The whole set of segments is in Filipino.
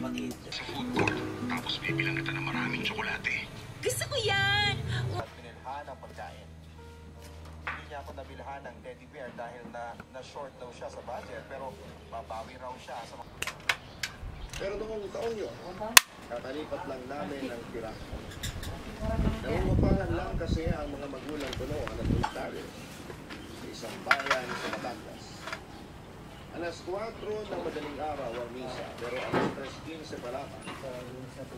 kapatid. Sa food court, tapos bibilang kita ng maraming tsokolate. Gusto ko yan! At binilhan ang pagkain. Hindi niya ako nabilhan ng teddy bear dahil na-short daw siya sa budget, pero babawi raw siya sa mga... Pero noong taon yun, kakalipat lang namin ng tira. Nangungupahan lang kasi ang mga magulang ko noon at voluntaryo sa isang bayan sa Batangas. Alas 4 ng madaling araw ang misa, pero alas 3:15 pa lang.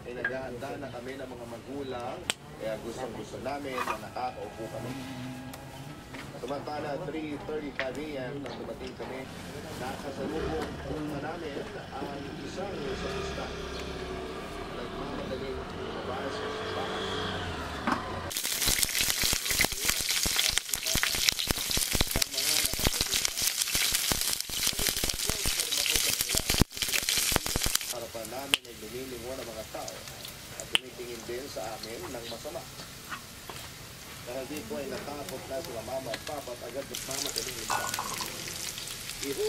Ay naghahanda na kami ng mga magulang, kaya gusto namin na nakakaupo kami. Samantala, 3:35 a.m. nang dumating kami, nakasalubong na namin ang isang resepista. Nagmamadaling babae sa simbahan. Harapan namin ay lumilingwa ng mga tao at tumitingin din sa amin ng masama. Dahil dito ay natakot na sila mama at papa at agad nagmamadaling ito. Iho,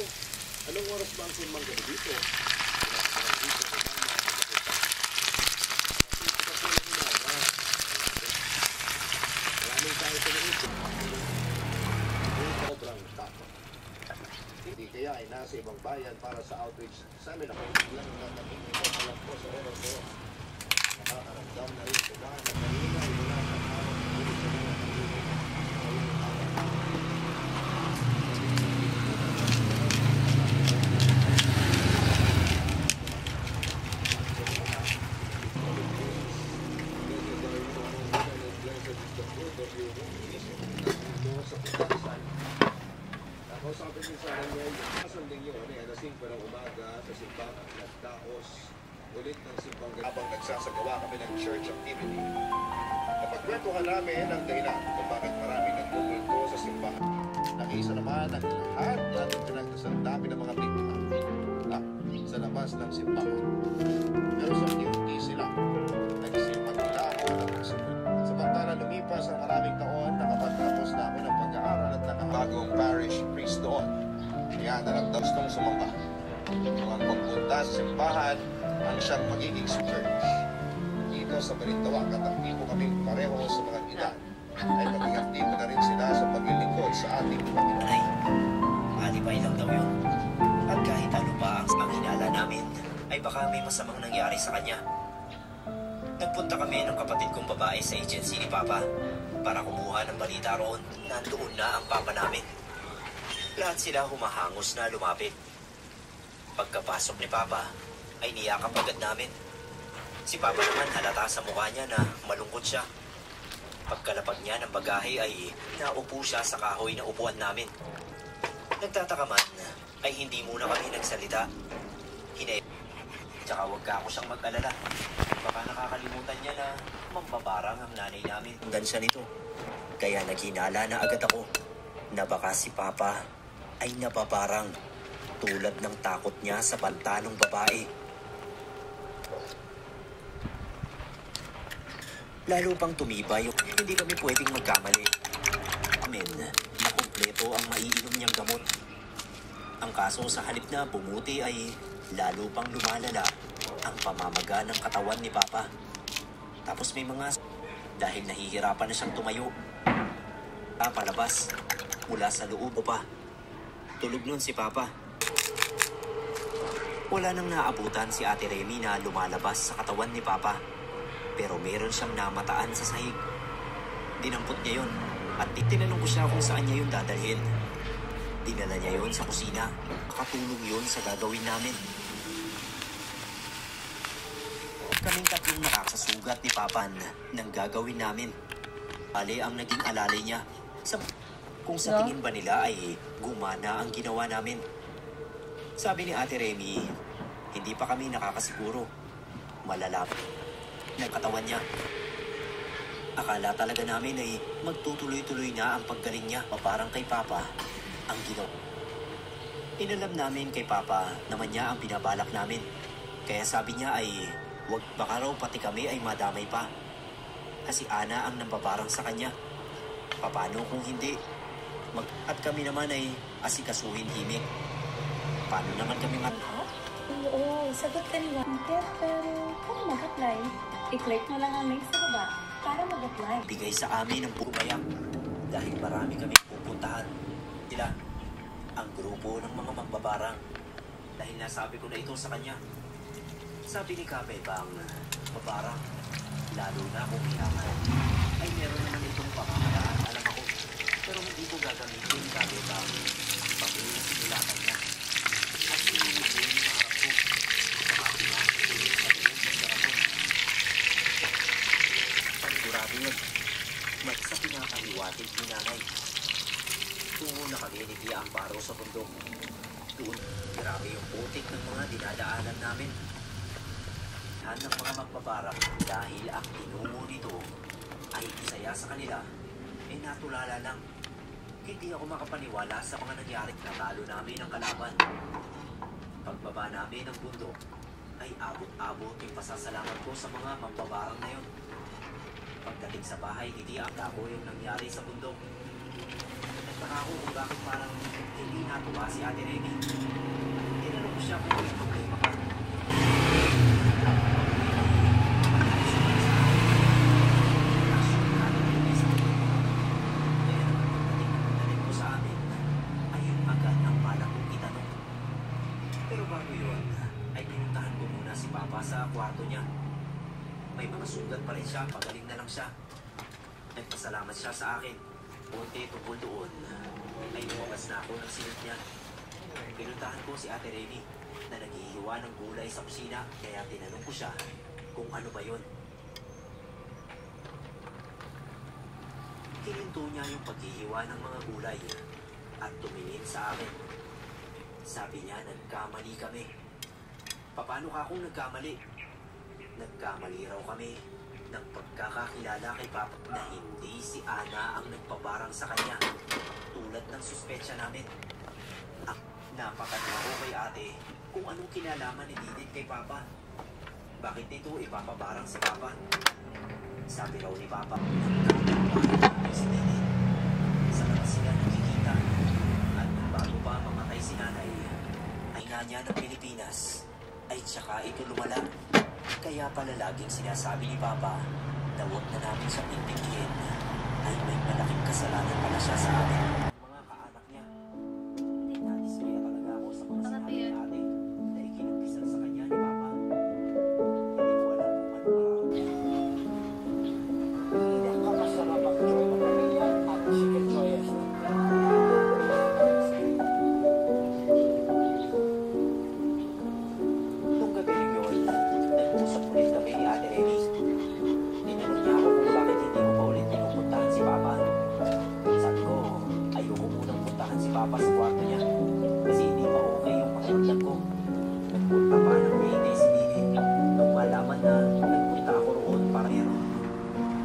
anong oras ba ang simbang gabi dito? Sinasabi dito sa mama at kapita. Maraming tayo sa nito. Sobrang takot. Hindi kaya ay nasa ibang bayan para sa outreach seminar. Biglang natatingin ko sa lang po sa oras ko. Nakakaramdam na rin sila na kanina ay wala sa tao. Tapos sabi niyo sa kanya, kasanding yun, alas 5 ng umaga sa simbahan, nagdaos ulit ng simbang gabi. Habang nagsasagawa kami ng church activity, napagkwentuhan namin ang dahilan kung bakit maraming nagmumulto sa simbahan. Nakiisa naman ang lahat natin pinagdasal dami ng mga biktima sa labas ng simbahan. Pero sa duty sila, nagsimang nila ako ng pagsunod. Samantala lumipas ang maraming taon, nakapagtapos na ako ng pag-aaral at nakabagong parish priest doon. Kaya naramdam gustong sumamba. Ang pagpunta sa simbahan ang siyang magiging church. Dito sa Balintawak at aktibo kaming pareho sa mga edad, ay maging aktibo na rin sila sa paglilingkod sa ating Panginoon. Ay, alibay lang daw yun. At kahit ano pa ang hinala namin, ay baka may masamang nangyari sa kanya. Nagpunta kami ng kapatid kong babae sa agency ni Papa para kumuha ng balita roon. Nandoon na ang Papa namin. Lahat sila humahangos na lumapit. Pagkapasok ni Papa, ay niyakap agad namin. Si Papa naman halata sa mukha niya na malungkot siya. Pagkalapag niya ng bagahe ay naupo siya sa kahoy na upuan namin. Nagtataka man ay hindi muna kami nagsalita. Tsaka huwag ka ako siyang mag-alala. Baka nakakalimutan niya na mambabarang ang nanay namin. Hanggang siya nito. Kaya naghinala na agad ako na baka si Papa ay nababarang tulad ng takot niya sa banta ng babae. Lalo pang tumibay, hindi kami pwedeng magkamali. Amen, na kumpleto ang maiinom niyang gamot. Ang kaso sa halip na bumuti ay lalo pang lumalala ang pamamaga ng katawan ni Papa. Tapos may mga dahil nahihirapan na siyang tumayo. Palabas mula sa loob pa. Tulog nun si Papa. Wala nang naabutan si Ate Remy na lumalabas sa katawan ni Papa. Pero meron siyang namataan sa sahig. Dinampot niya yun at tinanong ko siya kung saan niya yun dadalhin. Dinala niya yun sa kusina. Katulong yun sa gagawin namin. Kaming tatlong nakakasugat ni Papan ng gagawin namin. Bale ang naging alalay niya. Kung sa tingin ba nila ay gumana ang ginawa namin. Sabi ni Ate Remy, hindi pa kami nakakasiguro. Malalapit ng katawan niya. Akala talaga namin ay magtutuloy-tuloy na ang paggaling niya. Parang kay Papa ang ginawa. Inalam namin kay Papa naman niya ang binabalak namin. Kaya sabi niya ay wag baka raw pati kami ay madamay pa. Kasi Ana ang nambabarang sa kanya. Paano kung hindi? At kami naman ay asikasuhin himik. Paano naman kami Oo, sagot ka ni Wanted, pero paano mag-apply? I-click mo lang ang link sa baba para mag-apply. Bigay sa amin ng bumayak dahil marami kami pupuntahan. Sila, ang grupo ng mga magbabarang. Dahil nasabi ko na ito sa kanya. Sabi ni Kabebang, babarang, lalo na kung hinaman, ay meron naman itong pamamaraan, alam ako. Pero hindi ko gagamitin, Kabebang, ang papel na sinulatan niya. At sinunod ko yung harap ko. Sabi na, hindi sa loob ng garapon. Panigurado yun. Mat sa pinakahiwatig ni nanay. Tungo na kami ni Tia Amparo sa bundok. Doon, grabe yung putik ng mga dinadaanan namin. Lahat ng mga magbabarang dahil ang tinungo nito ay isaya sa kanila, ay natulala lang. Hindi ako makapaniwala sa mga nangyari. Natalo namin ang kalaban. Pagbaba namin ng bundok, ay abot-abot yung pasasalamat ko sa mga magbabarang na yun. Pagdating sa bahay, hindi ang dako yung nangyari sa bundok. Nagtaka ako kung bakit parang hindi natuwa si Ate Remy. Tinanong ko siya kung may problema ka. Sa kwarto niya. May mga sugat pa rin siya, pagaling na lang siya. Nagpasalamat siya sa akin. Unti tungkol doon, ay lumabas na ako ng silid niya. Pinuntahan ko si Ate Remy na naghihiwa ng gulay sa kusina, kaya tinanong ko siya kung ano ba yun. Hininto niya yung paghihiwa ng mga gulay at tumingin sa akin. Sabi niya, nagkamali kami. Paano ka kung nagkamali? Nagkamali raw kami ng pagkakakilala kay Papa na hindi si Ana ang nagpabarang sa kanya tulad ng suspetsya namin. Napakatawa ko kay ate kung anong kinalaman ni Didit kay Papa. Bakit nito ipapabarang si Papa? Sabi raw ni Papa, nagkakabarang si Didit. Sa labas sila nakikita at bago pa mamatay si nanay, ay nanya ng Pilipinas. Ay tsaka ito lumala. Kaya pala laging sinasabi ni Papa na huwag na namin siyang intindihin ay may malaking kasalanan pala siya sa amin. Mga kaanak niya. Nadismaya talaga ako sa mga sinabi ni ate na ikinumpisan sa kanya ni Papa. Hindi ko alam kung ano mararamdaman. Pinakamasarap ang joy ng pamilya at chicken joyous. Papa sa kwarto niya kasi hindi pa okay yung pakiramdam ko. Nagpunta pa ng Mayday si Didi nung malaman na nagpunta ako roon para yan.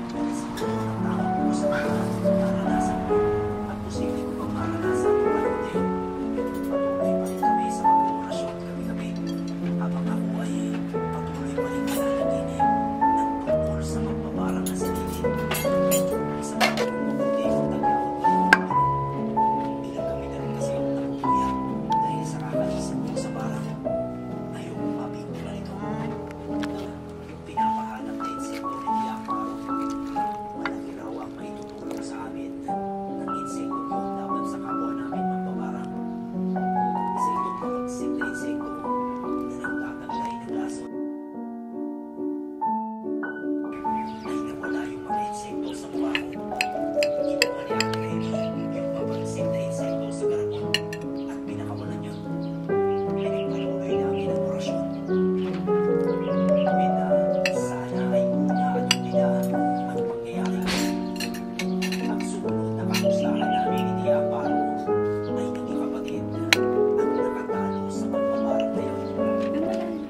Dahil siguro ng takot ko sa mga naranasan ko at posibleng ko pang maranasan yung panahon na yun. Patuloy pa rin kami sa mag-orasyon kami-kami habang ako ay patuloy pa rin mananaginip ng tungkol sa magbabarang na si Didi. Isa pa rin mabuti kung naglaot pa rin yung ano. Bilang kami na rin kasi ang nakukuya dahil sa kakaisip ko sa barang. Ayoko mabigla nito. Yung pinapahanap na insekto ni Tia Amparo. Malaki raw ang maitutulong sa amin ng insekto yun laban sa kapwa namin magbabarang. Isa itong makagsik na insekto na nagtataglay ng laso. Ay nawala yung mga insekto sa mukha ko. Kinuha ni Ate Remy yung mabagsik na insekto sa garapon at pinakawalan yun. Pinagpatuloy namin ang orasyon. Pina, sana ay una at umida ang pangyayari. Ang sumunod na kamustahan namin ni Tia Amparo ay naging kapatid ang nakatalo sa magbabarang na yun.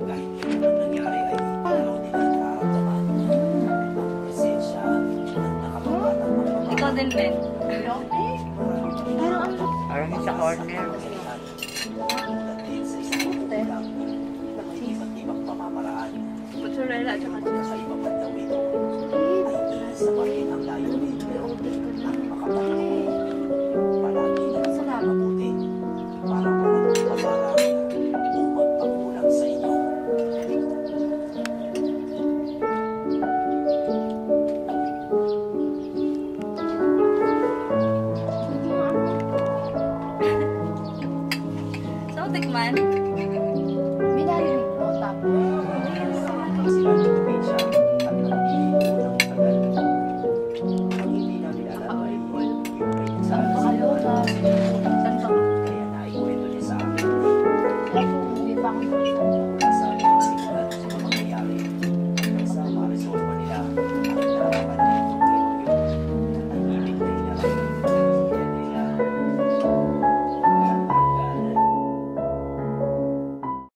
Kahit yun ang nangyari ay hindi raw nila nararamdaman ang presensya ng nakababatang magbabarang. Ikaw din, Ben. Parang sa corner. Iba't-ibang pamamaraan. Mozzarella at saka cheese. Sa ibang bandaw ito ay isa pa rin ang layunin ang makapagpapalaki. Palagi na sa mabuti para walang pabarang o magpakulang sa everyone.